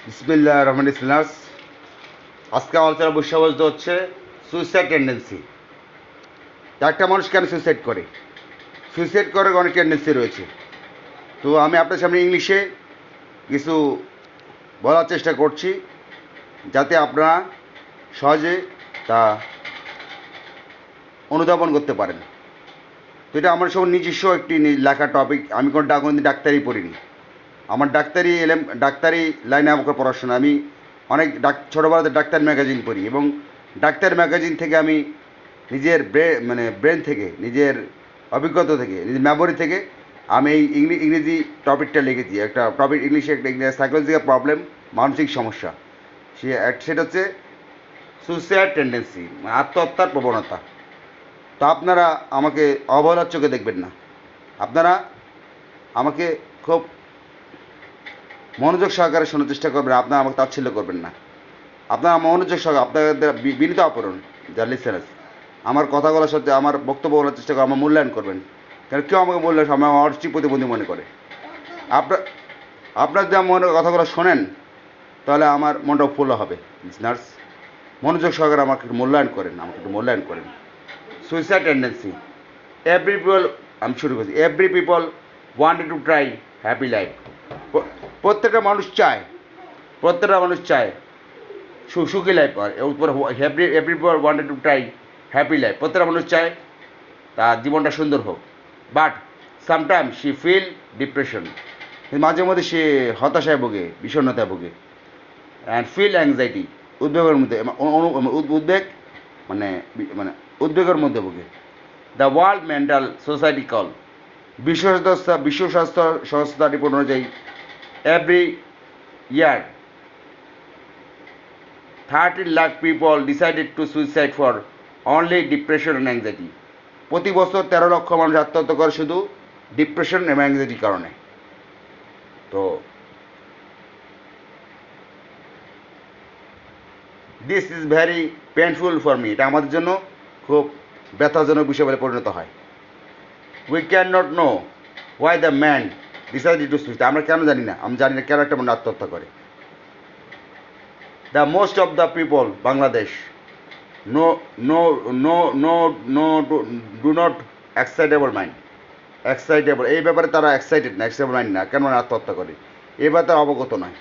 বিসমিল্লাহির রহমানির রহিম। আজকে আলোচনার বিষয়বস্তু হচ্ছে সুইসাইড টেন্ডেন্সি। একটা মানুষ কেন সুইসাইড করে? সুইসাইড করার অনেক টেন্ডেন্সি রয়েছে। তো আমি আপনার সামনে ইংলিশে কিছু বলার চেষ্টা করছি, যাতে আপনারা সহজে তা অনুধাবন করতে পারেন। তো এটা আমার সব নিজস্ব একটি লেখা টপিক। আমি কোনো ডাক্তারি পড়িনি। আমার ডাক্তারি লাইনে আমার পড়াশোনা। আমি অনেক ছোটোবেলাতে ডাক্তার ম্যাগাজিন পড়ি, এবং ডাক্তার ম্যাগাজিন থেকে আমি নিজের ব্রেন থেকে, নিজের অভিজ্ঞতা থেকে, নিজের মেমোরি থেকে আমি এই ইংরেজি টপিকটা লিখেছি। একটা টপিক ইংলিশে, একটা সাইকোলজিক্যাল প্রবলেম, মানসিক সমস্যা। সেটা হচ্ছে সুইসাইড টেন্ডেন্সি, আত্মহত্যার প্রবণতা। তো আপনারা আমাকে অবহেলার চোখে দেখবেন না। আপনারা আমাকে খুব মনোযোগ সহকারে শোনার চেষ্টা করবেন। আপনারা আমাকে তাচ্ছিল্য করবেন না। আপনারা মনোযোগ সহকারে, আপনাদের বিনীত অপরণ যা লিসেনার্স, আমার কথাগুলোর সাথে আমার বক্তব্য বলার চেষ্টা করে আমার মূল্যায়ন করবেন। কারণ কেউ আমাকে মূল্যায়ন, আমার অদৃষ্টি প্রতিবন্ধী মনে করে। আপনার আপনার যা মনে কথাগুলো শোনেন, তাহলে আমার মনটা ফুল হবে। লিসেনার্স, মনোযোগ সহকারে আমাকে একটু মূল্যায়ন করেন, আমাকে একটু মূল্যায়ন করেন। Suicide tendency. এভরি পিপল, আমি শুরু করছি। Every people wanted to try happy life. প্রত্যেকটা মানুষ চায়, প্রত্যেকটা মানুষ চায় সুখী life. Every people wanted to try happy life. প্রত্যেকটা মানুষ চায় তার জীবনটা সুন্দর হোক। But sometime she feel depression. মাঝে মধ্যে সে হতাশায় ভোগে, বিষণ্ণতায় ভোগে। অ্যান্ড ফিল অ্যাংজাইটি, উদ্বেগের মধ্যে, উদ্বেগ মানে মানে উদ্বেগের মধ্যে ভোগে। The world mental society call, বিশ্ব স্বাস্থ্য সংস্থা রিপোর্ট অনুযায়ী every year 13 lakh people decided to suicide for only depression and anxiety. প্রতি বছর 13 লক্ষ মানুষ আত্মহত্যা করে শুধু ডিপ্রেশন এবং অ্যাংজাইটির কারণে। তো this is very painful for me. এটা আমাদের জন্য খুব ব্যথাজনক বিষয় বলে পরিণত হয়। We can not know why the man decided to suicide. আমরা কেন জানি না, আমি জানি না কেন একটা মানুষ আত্মহত্যা করে। The most of the people Bangladesh no no no no no do not excitable mind. Excitable এই ব্যাপারে তারা এক্সাইটেড না, এক্সাইটেবল মাইন্ড না, কেন আত্মহত্যা করে এ ব্যাপারে তারা অবগত নয়।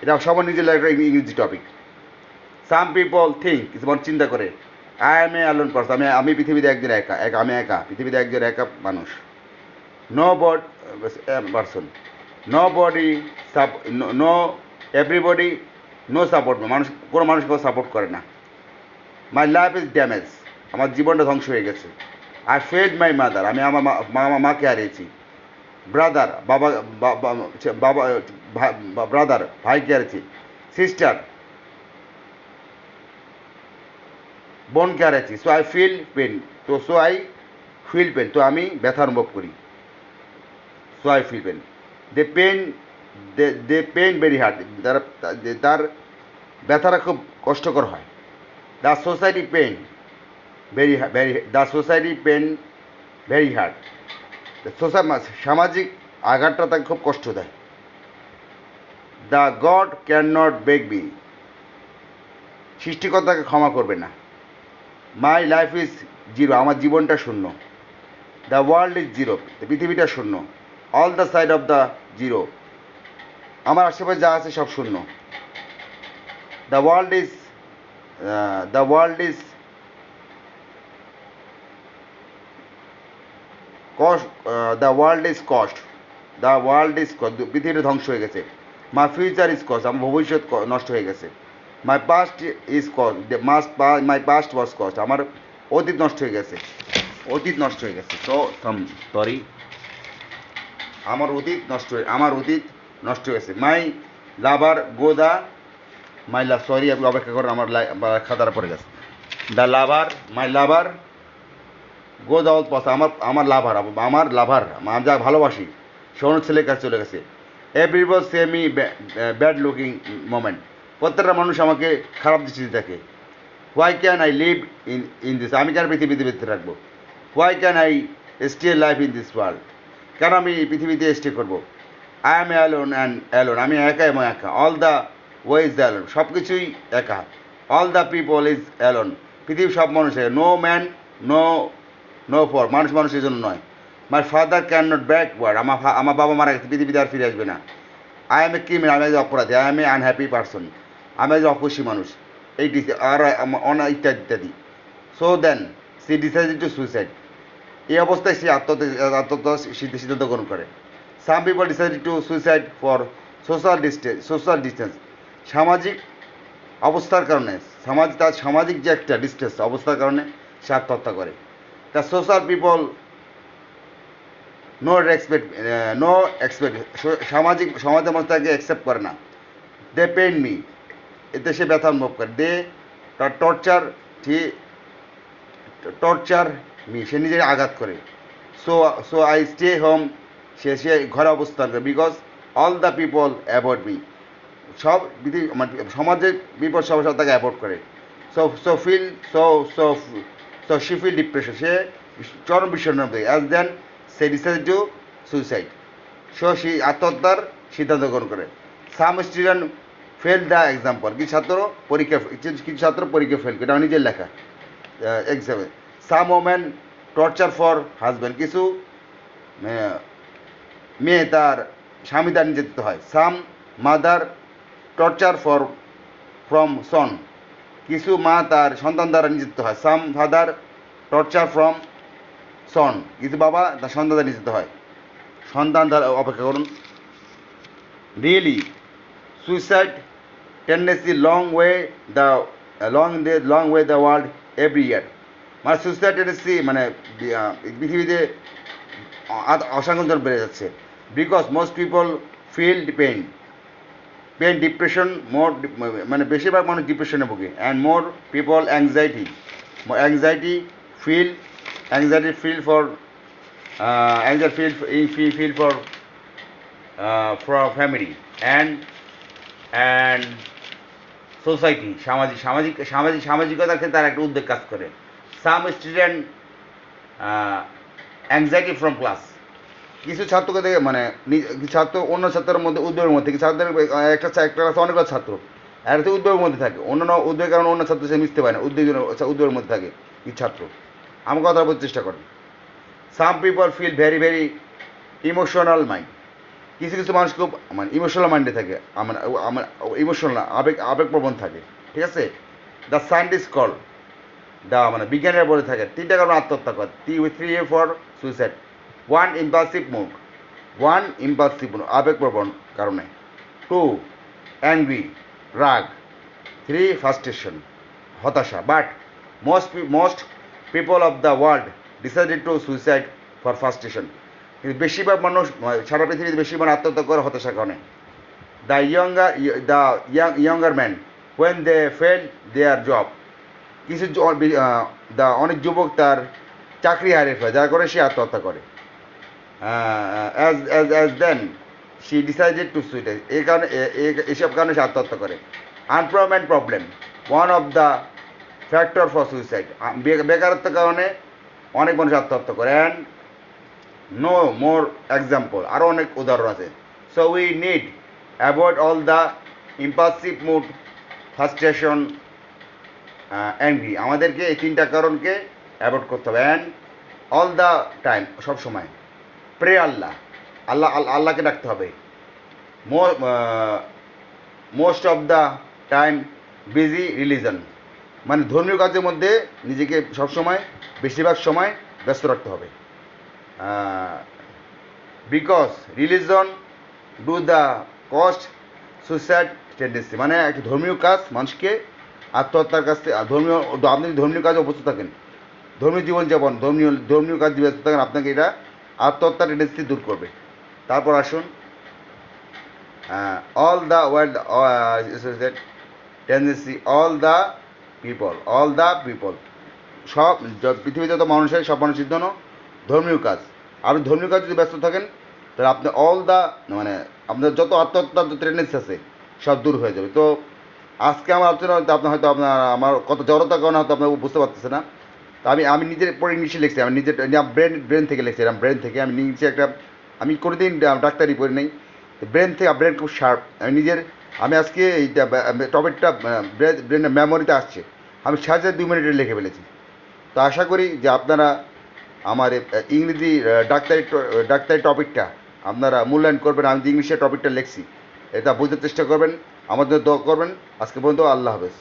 এটা সবার নিজের একটা ইংরেজি টপিক। সাম পিপল থিঙ্ক, কিছু মানুষ চিন্তা করে, I am A alone person, আমি পৃথিবীতে একজন একা, আমি একা, পৃথিবীতে একজন একা মানুষ। Nobody person, nobody, no everybody, no support, মানুষ কোনো মানুষ কেউ সাপোর্ট করে না। মাই লাইফ ইজ ড্যামেজ, আমার জীবনটা ধ্বংস হয়ে গেছে। আই ফেড মাই মাদার, আমি আমার মাকে হারিয়েছি। ব্রাদার, বাবা ব্রাদার, ভাইকে হারিয়েছি। সিস্টার, বোনকে হারিয়েছি। So I feel pain, I feel pain, তো আমি ব্যথা অনুভব করি। So I feel pain, they pain, they pain very hard, তার ব্যথাটা খুব কষ্টকর হয়। The society pain the society pain very hard, সামাজিক আঘাতটা তাকে খুব কষ্ট দেয়। The God can not beg me, সৃষ্টিকর্তাকে ক্ষমা করবে না। মাই লাইফ ইজ জিরো, আমার জীবনটা শূন্য। দ্য ওয়ার্ল্ড ইজ জিরো, পৃথিবীটা শূন্য। All the side of the zero, আমার আশেপাশে যা আছে সব শূন্য। The world is the world is cost, the world is cost, the world is cost, পৃথিবীটা ধ্বংস হয়ে গেছে। মাই ফিউচার ইজ কস্ট, আমার ভবিষ্যৎ নষ্ট হয়ে গেছে। My past is cost, my past was cost, আমার অতীত নষ্ট হয়ে গেছে, অতীত নষ্ট হয়ে গেছে। সরি, আমার অতীত নষ্ট হয়ে গেছে। মাই লাভার go the, my love, sorry আপনি অপেক্ষা করেন, আমার খাতার পড়ে গেছে। The lover, my lover go the all পথ, আমার লাভার, আমি যা ভালোবাসি সে অন্য ছেলের কাছে চলে গেছে। Everybody say me bad looking moment, প্রত্যেকটা মানুষ আমাকে খারাপ দৃষ্টিতে দেখে। Why can I live in this, আমি কেন পৃথিবীতে বেঁচে থাকবো। Why can I stay life in this world, কেন আমি পৃথিবীতে স্টে করবো। I am alone and alone, আমি একা এবং একা। All the way is alone, সব কিছুই একা। All the people is alone, পৃথিবীর সব মানুষ no man no no for, মানুষ মানুষের জন্য নয়। My father can not backward, আমার বাবা মারা গেছে, পৃথিবীতে আর ফিরে আসবে না। আই এম এ ক্রিমিনাল, আমি একজন অপরাধী। I am a unhappy person, আমি একজন অখুশি মানুষ। এই আর অন ইত্যাদি ইত্যাদি। So then she decided to suicide, এই অবস্থায় সে আত্মহত্যা সিদ্ধান্ত গ্রহণ করে। Some people decided to suicide for social distance, সামাজিক অবস্থার কারণে, তার সামাজিক যে একটা ডিস্টেন্স অবস্থার কারণে সে আত্মহত্যা করে। The social people no expect, সমাজের মানুষ তাকে অ্যাকসেপ্ট করে না। দে পেন মি, এতে সে ব্যথা অনুভব করে। দে টর্চার মি, সে নিজের আঘাত করে। So so I stay home, সে ঘরে অবস্থান করে। Because all the people avoid me, সব মানে সমাজের বিপদ সব তাকে অ্যাভয়েড করে। So so feel so so so she feel depression, সে চরম বিষণ্ণ দেয়। অ্যাজ দেন সে ডিসাইড টু সুইসাইড, সো সে আত্মহত্যার সিদ্ধান্ত গ্রহণ করে। Some student fail the example, কিছু ছাত্র পরীক্ষা ফেল করে, এটা নিজের লেখা এক্সামে। Some women torture for husband, কিছু মেয়ে তার স্বামী তার নির্যাতিত হয়। সাম মাদার টর্চার ফ্রম সন, কিছু মা তার সন্তান দ্বারা নির্যাতিত হয়। সাম ফাদার টর্চার ফ্রম সন, কিছু বাবা তার সন্তান দ্বারা নির্যাতিত হয়। সন্তান দ্বারা অপেক্ষা করুন। Really suicide tendency long way the world every year, মানে সুইসাইড টেন্ডেন্সি মানে পৃথিবীতে অসংখ্য বেড়ে যাচ্ছে। Because most people feel pain depression more, মানে বেশিরভাগ মানুষ ডিপ্রেশনে ভোগে। And more people anxiety feel for family and society, সামাজিকতার ক্ষেত্রে তার একটা উদ্বেগ কাজ করে। Some student anxiety from class, কিছু ছাত্রকে দেখে মানে ছাত্র অন্য ছাত্রের মধ্যে উদ্বেগের মধ্যে, কিছু ছাত্রদের একটা ক্লাসে অনেকগুলো ছাত্র একটা উদ্বেগের মধ্যে থাকে, অন্যান্য উদ্বেগের কারণে অন্য ছাত্র সে মিশতে পারে না, উদ্বেগের মধ্যে থাকে কিছু ছাত্র। আমি কথা বলতে চেষ্টা করি। Some people feel very very emotional mind, কিছু মানুষ খুব মানে ইমোশনাল মাইন্ডে থাকে, আমার ইমোশনাল আবেগপ্রবণ থাকে, ঠিক আছে। দ্য সায়েন্টিস্ট কল, মানে বিজ্ঞানীরা বলে থাকে 3টা কারণে আত্মহত্যা করে। 3 for suicide. One impulsive mood, আবেগপ্রবণ কারণে। 2 অ্যাংরি, রাগ। 3 ফ্রাস্ট্রেশন, হতাশা। But most people of the world decided to suicide for frustration, কিন্তু বেশিরভাগ মানুষ সারা পৃথিবীতে বেশি মানুষ আত্মহত্যা করে হতাশার কারণে। The younger man when they fail their job, কিছু অনেক যুবক তার চাকরি হারিয়ে ফেলে, যার করে সে আত্মহত্যা করে। as then she decided to suicide, এই কারণে এইসব কারণে সে আত্মহত্যা করে। Unemployment problem one of the factor for suicide, বেকারত্বের কারণে অনেক মানুষ আত্মহত্যা করে। অ্যান্ড নো মোর এক্সাম্পল, আরও অনেক উদাহরণ আছে। So we need avoid all the impulsive mood, frustration, angry, আমাদেরকে এই 3টা কারণকে অ্যাভয়েড করতে হবে। অ্যান্ড অল দ্য টাইম, সবসময় প্রে আল্লাহকে ডাকতে হবে। Most of the time busy religion, মানে ধর্মীয় কাজের মধ্যে নিজেকে সবসময় বেশিরভাগ সময় ব্যস্ত রাখতে হবে। Because religion do the cost suicide tendency, মানে একটি ধর্মীয় কাজ মানুষকে আত্মহত্যার কাছ থেকে, আপনি ধর্মীয় কাজে উপস্থিত থাকেন, ধর্মীয় জীবনযাপন, ধর্মীয় কাজ ব্যস্ত থাকেন, আপনাকে এটা আত্মহত্যার টেন্ডেন্সি দূর করবে। তারপর আসুন all the world tendency all the people, সব পৃথিবীতে যত মানুষের সব মানুষের জন্য ধর্মীয় কাজ। আপনি ধর্মীয় কাজ যদি ব্যস্ত থাকেন তাহলে আপনি মানে আপনার যত আত্মহত্যার যে টেন্ডেন্সি আছে সব দূর হয়ে যাবে। তো আজকে আমার আলোচনা আমার কত জড়তার কারণে হয়তো আপনার বুঝতে পারতেছে না। তো আমি নিজের পরে নিচে লিখছি, আমি নিজের ব্রেন থেকে লিখছি, ব্রেন থেকে আমি কোনোদিন ডাক্তারি পড়ি নেই, ব্রেন খুব শার্প, আমি নিজের আমি আজকে এইটা টপিকটা ব্রেনের মেমোরিতে আসছে, আমি 2.5 মিনিটে লিখে ফেলেছি। তো আশা করি যে আপনারা আমার ইংরেজি ডাক্তারি টপিকটা আপনারা মূল্যায়ন করবেন। আমি যে ইংলিশের টপিকটা লিখছি এটা বোঝার চেষ্টা করবেন, আমার জন্য দোয়া করবেন। আজকে পর্যন্ত আল্লাহ হাফেজ।